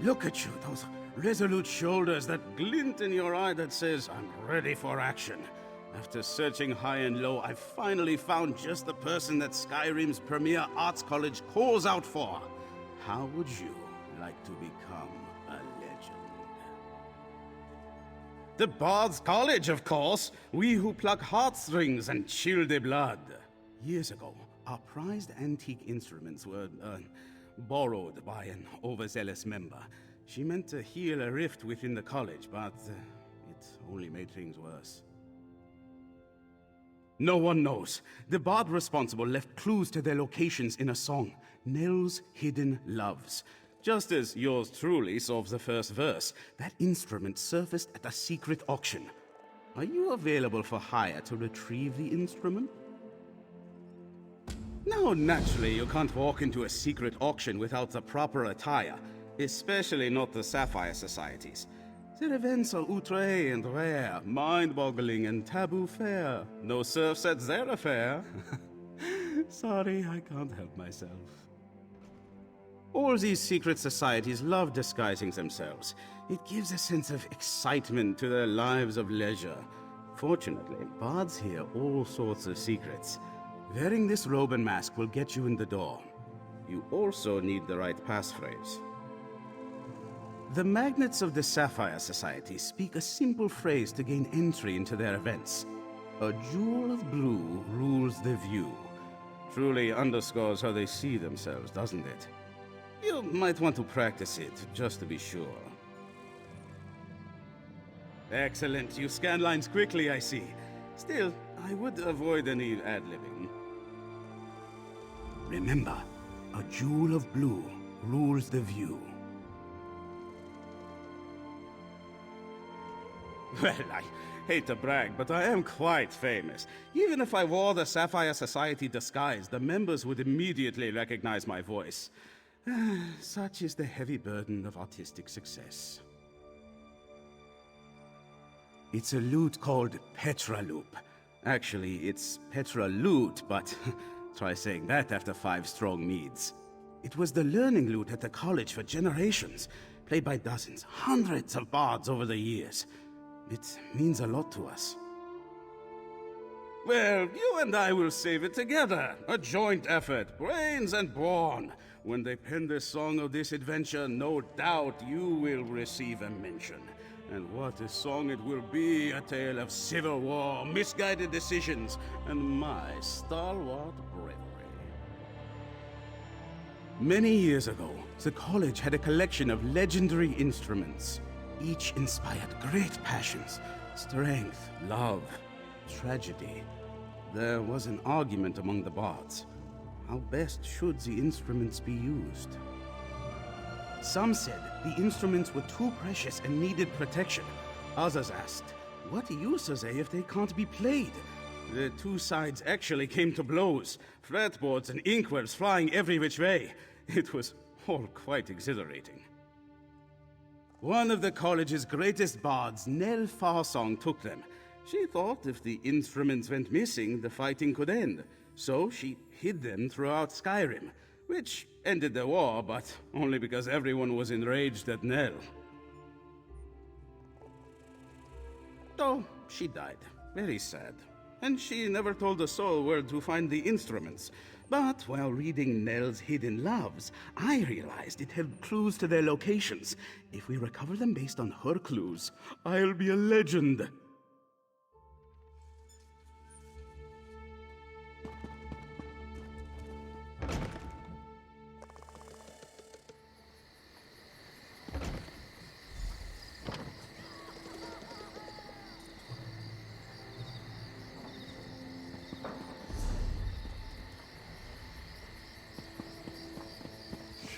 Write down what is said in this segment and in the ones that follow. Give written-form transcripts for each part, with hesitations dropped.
Look at you, those resolute shoulders, that glint in your eye that says, I'm ready for action. After searching high and low, I finally found just the person that Skyrim's premier arts college calls out for. How would you like to become a legend? The Bard's College, of course! We who pluck heartstrings and chill the blood. Years ago, our prized antique instruments were, borrowed by an overzealous member. She meant to heal a rift within the college, but it only made things worse. No one knows. The bard responsible left clues to their locations in a song, Nell's Hidden Loves. Just as yours truly solves the first verse, that instrument surfaced at a secret auction. Are you available for hire to retrieve the instrument? Now, naturally, you can't walk into a secret auction without the proper attire, especially not the Sapphire Societies. Their events are outre and rare, mind-boggling and taboo fair. No serfs at their affair. Sorry, I can't help myself. All these secret societies love disguising themselves. It gives a sense of excitement to their lives of leisure. Fortunately, bards hear all sorts of secrets. Wearing this robe and mask will get you in the door. You also need the right passphrase. The magnates of the Sapphire Society speak a simple phrase to gain entry into their events. A jewel of blue rules the view. Truly underscores how they see themselves, doesn't it? You might want to practice it, just to be sure. Excellent. You scan lines quickly, I see. Still, I would avoid any ad-libbing. Remember, a jewel of blue rules the view. Well, I hate to brag, but I am quite famous. Even if I wore the Sapphire Society disguise, the members would immediately recognize my voice. Such is the heavy burden of artistic success. It's a lute called Petra Loop. Actually, it's Petra Lute, but try saying that after 5 strong meads. It was the learning lute at the college for generations, played by dozens, hundreds of bards over the years. It means a lot to us. Well, you and I will save it together. A joint effort, brains and brawn. When they pen the song of this adventure, no doubt you will receive a mention. And what a song it will be, a tale of civil war, misguided decisions, and my stalwart bravery. Many years ago, the college had a collection of legendary instruments. Each inspired great passions, strength, love, tragedy. There was an argument among the bards. How best should the instruments be used? Some said the instruments were too precious and needed protection. Others asked, what use are they if they can't be played? The two sides actually came to blows, fretboards and inkwells flying every which way. It was all quite exhilarating. One of the college's greatest bards, Nell Farsong, took them. She thought if the instruments went missing, the fighting could end. So she hid them throughout Skyrim, which ended the war, but only because everyone was enraged at Nell. So she died. Very sad. And she never told a soul where to find the instruments. But while reading Nell's Hidden Loves, I realized it held clues to their locations. If we recover them based on her clues, I'll be a legend.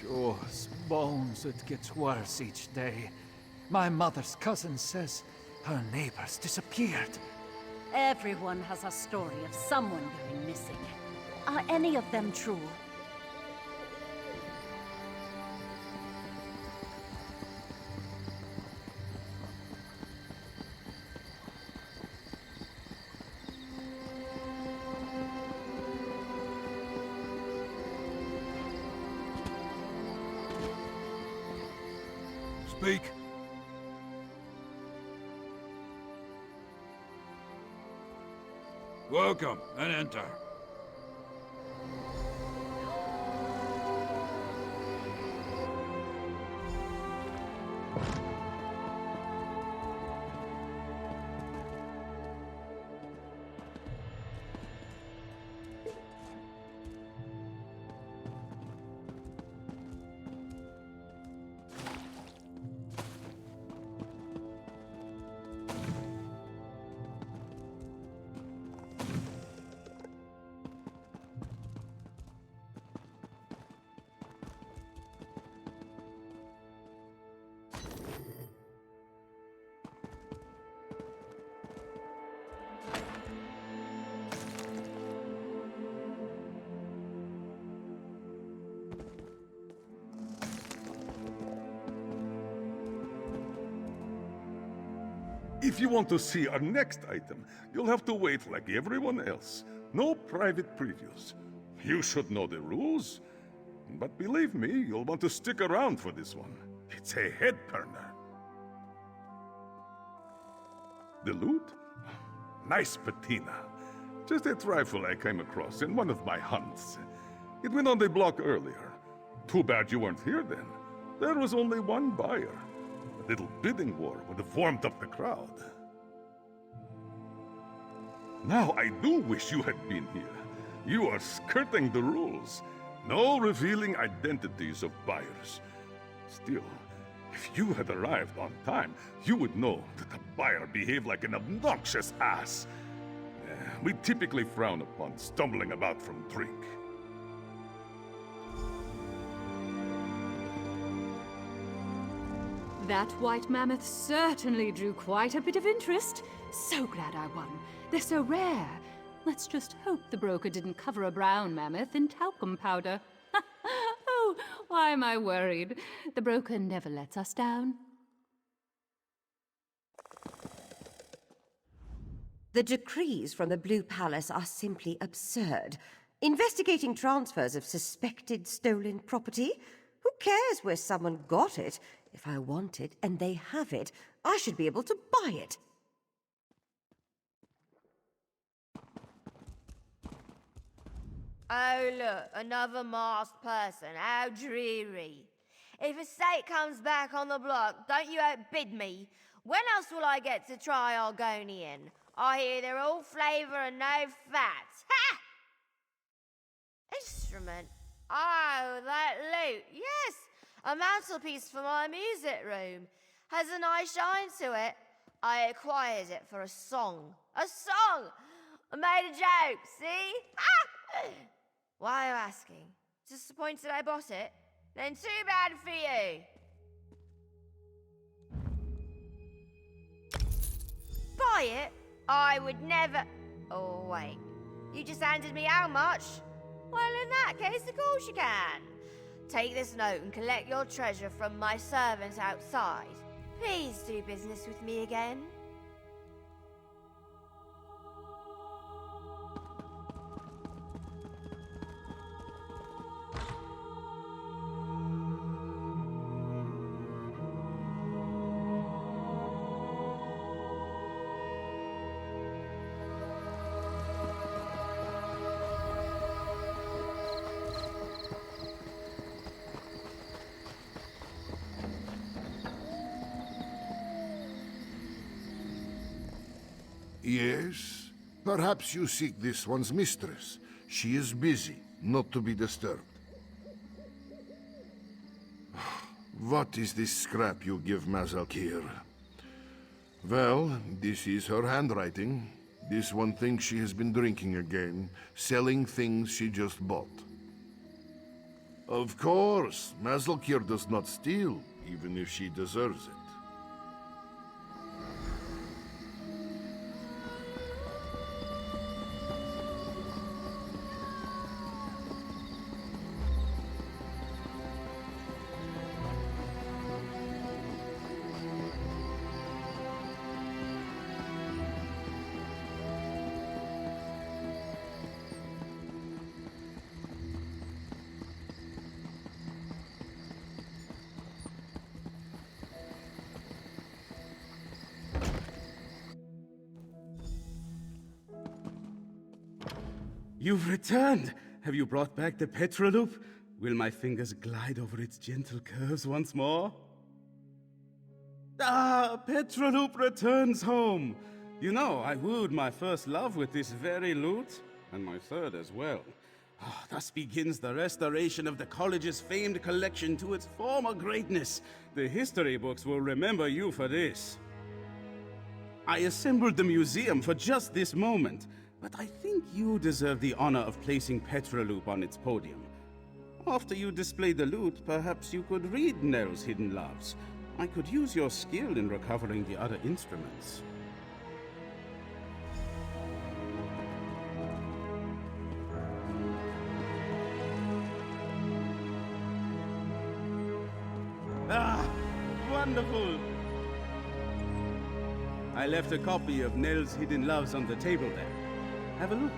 Sure as bones, it gets worse each day. My mother's cousin says her neighbors disappeared. Everyone has a story of someone going missing. Are any of them true? speak? Welcome, and enter. If you want to see our next item, you'll have to wait like everyone else. No private previews. You should know the rules. But believe me, you'll want to stick around for this one. It's a head-turner. The loot? Nice patina. Just a trifle I came across in one of my hunts. It went on the block earlier. Too bad you weren't here then. There was only one buyer. A little bidding war would have warmed up the crowd. Now I do wish you had been here. You are skirting the rules. No revealing identities of buyers. Still, if you had arrived on time, you would know that the buyer behaved like an obnoxious ass. We typically frown upon stumbling about from drink. That white mammoth certainly drew quite a bit of interest. So glad I won. They're so rare. Let's just hope the broker didn't cover a brown mammoth in talcum powder. Oh, why am I worried? The broker never lets us down. The decrees from the Blue Palace are simply absurd. Investigating transfers of suspected stolen property? Who cares where someone got it? If I want it and they have it, I should be able to buy it. Oh, look, another masked person. How dreary. If a steak comes back on the block, don't you outbid me. When else will I get to try Argonian? I hear they're all flavour and no fat. Ha! Instrument. Oh, that lute. Yes, a mantelpiece for my music room. Has a nice shine to it. I acquired it for a song. A song! I made a joke, see? Ah! Why are you asking? Disappointed I bought it? Then too bad for you. Buy it? I would never... Oh, wait. You just handed me how much? Well, in that case, of course you can. Take this note and collect your treasure from my servants outside. Please do business with me again. Yes? Perhaps you seek this one's mistress. She is busy, not to be disturbed. What is this scrap you give Mazalkir? Well, this is her handwriting. This one thinks she has been drinking again, selling things she just bought. Of course, Mazalkir does not steal, even if she deserves it. You've returned! Have you brought back the Petroloop? Will my fingers glide over its gentle curves once more? Ah, Petroloop returns home! You know, I wooed my first love with this very loot, and my third as well. Thus begins the restoration of the college's famed collection to its former greatness. The history books will remember you for this. I assembled the museum for just this moment, but I think you deserve the honor of placing Petroloop on its podium. After you display the loot, perhaps you could read Nell's hidden loves. I could use your skill in recovering the other instruments. Ah, wonderful! I left a copy of Nell's Hidden Loves on the table there. Have a look.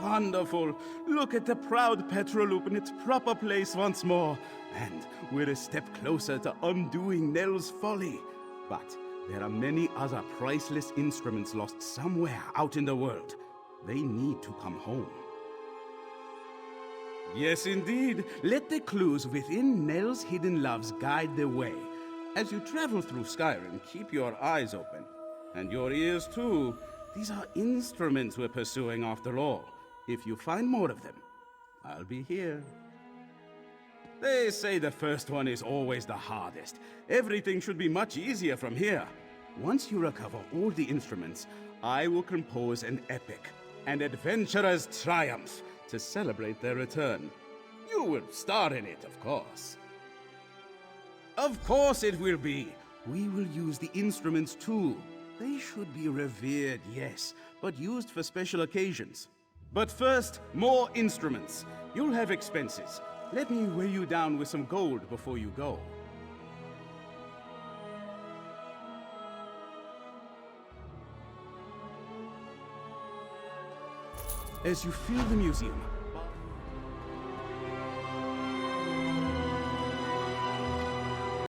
Wonderful! Look at the proud Petroloop in its proper place once more. And we're a step closer to undoing Nell's folly. But there are many other priceless instruments lost somewhere out in the world. They need to come home. Yes, indeed. Let the clues within Nell's hidden loves guide the way. As you travel through Skyrim, keep your eyes open. And your ears, too. These are instruments we're pursuing after all. If you find more of them, I'll be here. They say the first one is always the hardest. Everything should be much easier from here. Once you recover all the instruments, I will compose an epic, an adventurer's triumph, to celebrate their return. You will star in it, of course. Of course it will be. We will use the instruments too. They should be revered, yes, but used for special occasions. But first, more instruments. You'll have expenses. Let me weigh you down with some gold before you go. As you fill the museum,